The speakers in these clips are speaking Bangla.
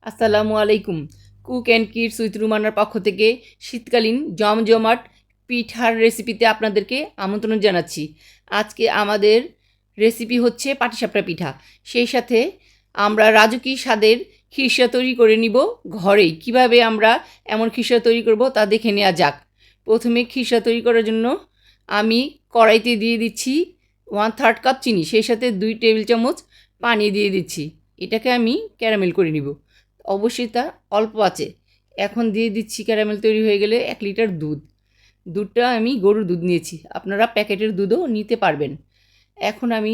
আসসালামু আলাইকুম। কুক অ্যান্ড কিডস উইথ রুমানার পক্ষ থেকে শীতকালীন জমজমাট পিঠার রেসিপিতে আপনাদেরকে আমন্ত্রণ জানাচ্ছি। আজকে আমাদের রেসিপি হচ্ছে পাটিসাপটা পিঠা। সেই সাথে আমরা রাজুকি স্বাদের খিরসা তৈরি করে নিব ঘরেই। কিভাবে আমরা এমন খিরসা তৈরি করব তা দেখে নেওয়া যাক। প্রথমে খিরসা তৈরি করার জন্য আমি কড়াইতে দিয়ে দিচ্ছি 1/3 কাপ চিনি, সেই সাথে 2 টেবিল চামচ পানি দিয়ে দিচ্ছি। এটাকে আমি ক্যারামেল করে নিব। অবশ্যই তা অল্প আছে। এখন দিয়ে দিচ্ছি, ক্যারামেল তৈরি হয়ে গেলে 1 লিটার দুধ। দুধটা আমি গরুর দুধ নিয়েছি, আপনারা প্যাকেটের দুধও নিতে পারবেন। এখন আমি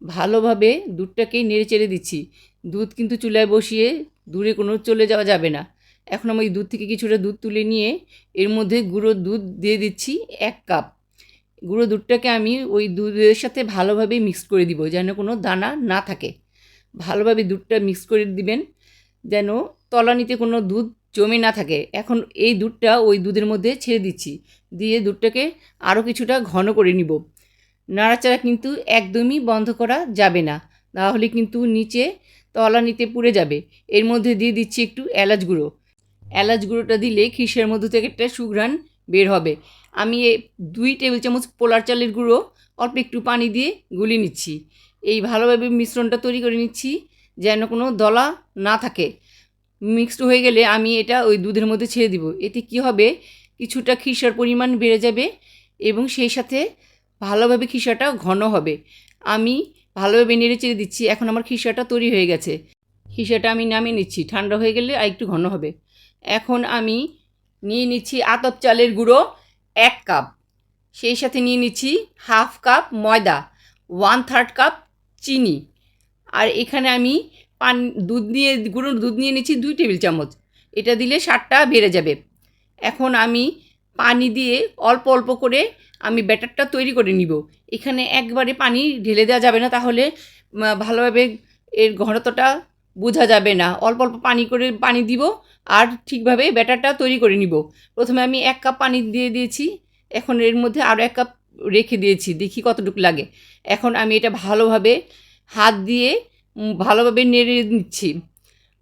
ভালোভাবে দুধটাকে নেড়ে চেড়ে দিচ্ছি। দুধ কিন্তু চুলায় বসিয়ে দূরে কোনো চলে যাওয়া যাবে না। এখন আমি ওই দুধ থেকে কিছুটা দুধ তুলে নিয়ে এর মধ্যে গুঁড়ো দুধ দিয়ে দিচ্ছি 1 কাপ। গুঁড়ো দুধটাকে আমি ওই দুধের সাথে ভালোভাবে মিক্স করে দিব, যেন কোনো দানা না থাকে। ভালোভাবে দুধটা মিক্স করে দিবেন, যেন তলানিতে কোনো দুধ জমে না থাকে। এখন এই দুধটা ওই দুধের মধ্যে ছেড়ে দিচ্ছি, দিয়ে দুধটাকে আরও কিছুটা ঘন করে নিব। নাড়াচাড়া কিন্তু একদমই বন্ধ করা যাবে না, তাহলে কিন্তু নিচে তলানিতে পুড়ে যাবে। এর মধ্যে দিয়ে দিচ্ছি একটু এলাচ গুঁড়ো। এলাচ গুঁড়োটা দিলে খিরসের মধ্যে থেকে একটা সুঘ্রাণ বের হবে। আমি 2 টেবিল চামচ পোলার চালের গুঁড়ো অল্প একটু পানি দিয়ে গুলিয়ে নিচ্ছি। এই ভালোভাবে মিশ্রণটা তৈরি করে নিচ্ছি, যেন কোনো দলা না থাকে। মিক্সড হয়ে গেলে আমি এটা ওই দুধের মধ্যে ছেড়ে দিব। এতে কি হবে, কিছুটা খিরসার পরিমাণ বেড়ে যাবে এবং সেই সাথে ভালোভাবে খিরসাটা ঘন হবে। আমি ভালোভাবে নেড়ে চেড়ে দিচ্ছি। এখন আমার খিরসাটা তৈরি হয়ে গেছে। খিরসাটা আমি নামিয়ে নিচ্ছি, ঠান্ডা হয়ে গেলে আর একটু ঘন হবে। এখন আমি নিয়ে নিচ্ছি আতপ চালের গুঁড়ো 1 কাপ, সেই সাথে নিয়ে নিচ্ছি 1/2 কাপ ময়দা, 1/3 কাপ চিনি, আর এখানে আমি গুঁড়ো দুধ নিয়ে নিচ্ছি 2 টেবিল চামচ। এটা দিলে স্বাদটা বেড়ে যাবে। এখন আমি পানি দিয়ে অল্প অল্প করে আমি ব্যাটারটা তৈরি করে নিব। এখানে একবারে পানি ঢেলে দেওয়া যাবে না, তাহলে ভালোভাবে এর ঘনত্বটা বোঝা যাবে না। অল্প অল্প পানি দিব আর ঠিকভাবে ব্যাটারটা তৈরি করে নিব। প্রথমে আমি 1 কাপ পানি দিয়ে দিয়েছি, এখন এর মধ্যে আরও 1 কাপ রেখে দিয়েছি, দেখি কতটুকু লাগে। এখন আমি এটা ভালোভাবে হাত দিয়ে ভালোভাবে নেড়ে নিচ্ছি।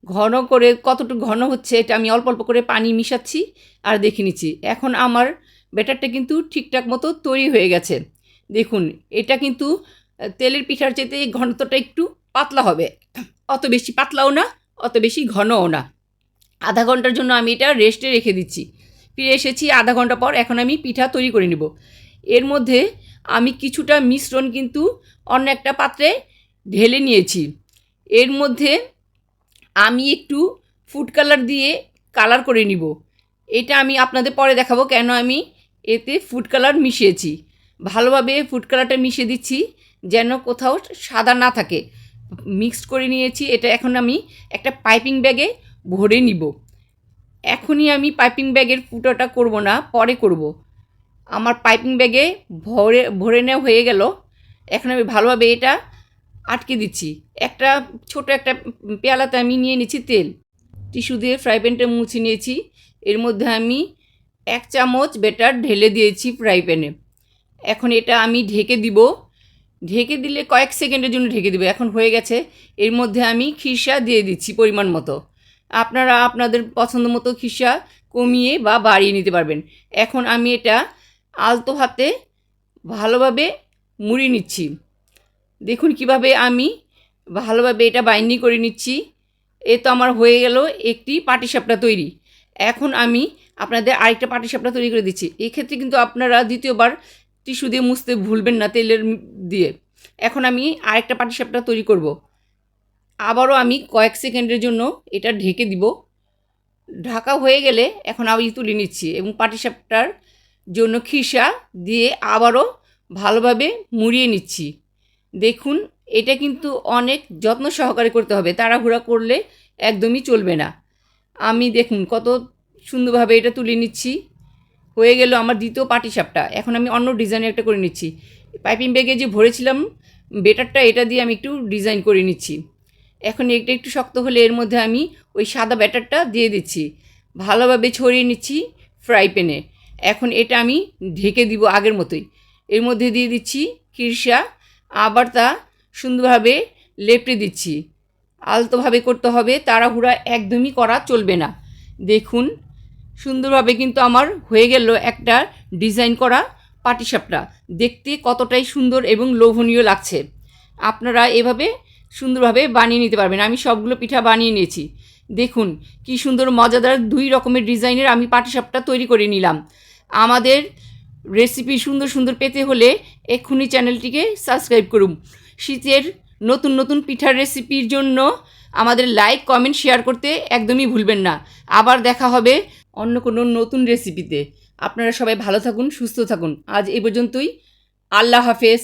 ঘন করে কতটুকু ঘন হচ্ছে এটা আমি অল্প অল্প করে পানি মিশাচ্ছি আর দেখে নিচ্ছি। এখন আমার ব্যাটারটা কিন্তু ঠিকঠাক মতো তৈরি হয়ে গেছে। দেখুন, এটা কিন্তু তেলের পিঠার চাইতে ঘনত্বটা একটু পাতলা হবে, অত বেশি পাতলাও না, অত বেশি ঘনও না। আধা ঘন্টার জন্য আমি এটা রেস্টে রেখে দিচ্ছি। ফিরে এসেছি আধা ঘন্টা পর। এখন আমি পিঠা তৈরি করে নেব। এর মধ্যে আমি কিছুটা মিশ্রণ কিন্তু অন্য একটা পাত্রে ঢেলে নিয়েছি। এর মধ্যে আমি একটু ফুড কালার দিয়ে কালার করে নিব। এটা আমি আপনাদের পরে দেখাবো কেন আমি এতে ফুড কালার মিশিয়েছি। ভালোভাবে ফুড কালারটা মিশিয়ে দিচ্ছি, যেন কোথাও সাদা না থাকে। মিক্সড করে নিয়েছি এটা। এখন আমি একটা পাইপিং ব্যাগে ভরে নিব। এখনই আমি পাইপিং ব্যাগের ফুটোটা করব না, পরে করব। আমার পাইপিং ব্যাগে ভরে নেওয়া হয়ে গেল। এখন আমি ভালোভাবে এটা আটকে দিচ্ছি। ছোট একটা পেয়ালাতে আমি নিয়ে নিচ্ছি তেল। টিস্যু দিয়ে ফ্রাই প্যানটা মুছে নিয়েছি। এর মধ্যে আমি 1 চামচ ব্যাটার ঢেলে দিয়েছি ফ্রাই প্যানে। এখন এটা আমি ঢেকে দিব। ঢেকে দিলে কয়েক সেকেন্ডের জন্য ঢেকে দিব। এখন হয়ে গেছে। এর মধ্যে আমি খিরসা দিয়ে দিচ্ছি পরিমাণ মতো। আপনারা আপনাদের পছন্দ মতো খিরসা কমিয়ে বা বাড়িয়ে নিতে পারবেন। এখন আমি এটা আলতো হাতে ভালোভাবে মুড়িয়ে নিচ্ছি। দেখুন কিভাবে আমি ভালোভাবে এটা বাইন্ডিং করে নিচ্ছি। এ তো আমার হয়ে গেল একটি পাটিসাপটা তৈরি। এখন আমি আপনাদের আরেকটা পাটিসাপটা তৈরি করে দিচ্ছি। এক্ষেত্রে কিন্তু আপনারা দ্বিতীয়বার টিস্যু দিয়ে মুছতে ভুলবেন না, তেলের দিয়ে। এখন আমি আরেকটা পাটিসাপটা তৈরি করব। আবারও আমি কয়েক সেকেন্ডের জন্য এটা ঢেকে দিব। ঢাকা হয়ে গেলে এখন আমি তুলে নিচ্ছি এবং পাটিসাপটার জন্য খিরসা দিয়ে আবারও ভালোভাবে মুড়িয়ে নিচ্ছি। দেখুন, এটা কিন্তু অনেক যত্ন সহকারে করতে হবে, তাড়াহুড়া করলে একদমই চলবে না। আমি দেখুন কত সুন্দরভাবে এটা তুলে নিচ্ছি। হয়ে গেল আমার দ্বিতীয় পাটিসাপটা। এখন আমি অন্য ডিজাইনের একটা করে নিচ্ছি। পাইপিং ব্যাগে যে ভরেছিলাম বেটারটা, এটা দিয়ে আমি একটু ডিজাইন করে নিচ্ছি। এখন এটা একটু শক্ত হলে এর মধ্যে আমি ওই সাদা ব্যাটারটা দিয়ে দিচ্ছি। ভালোভাবে ছড়িয়ে নিচ্ছি ফ্রাই প্যানে। এখন এটা আমি ঢেকে দিব আগের মতোই। এর মধ্যে দিয়ে দিচ্ছি খিরসা, আবার তা সুন্দরভাবে লেপটে দিচ্ছি। আলতোভাবে করতে হবে, তাড়াহুড়া একদমই করা চলবে না। দেখুন সুন্দরভাবে কিন্তু আমার হয়ে গেল একটা ডিজাইন করা পাটিসাপটা। দেখতে কতটাই সুন্দর এবং লোভনীয় লাগছে। আপনারা এভাবে সুন্দরভাবে বানিয়ে নিতে পারবেন। আমি সবগুলো পিঠা বানিয়ে নিয়েছি। দেখুন কি সুন্দর মজাদার 2 রকমের ডিজাইনের আমি পাটিসাপটা তৈরি করে নিলাম। আমাদের রেসিপি সুন্দর সুন্দর পেতে হলে এক্ষুনি চ্যানেলটিকে সাবস্ক্রাইব করুন। শীতের নতুন নতুন পিঠার রেসিপির জন্য আমাদের লাইক, কমেন্ট, শেয়ার করতে একদমই ভুলবেন না। আবার দেখা হবে অন্য কোনো নতুন রেসিপিতে। আপনারা সবাই ভালো থাকুন, সুস্থ থাকুন। আজ এই পর্যন্তই। আল্লাহ হাফেজ।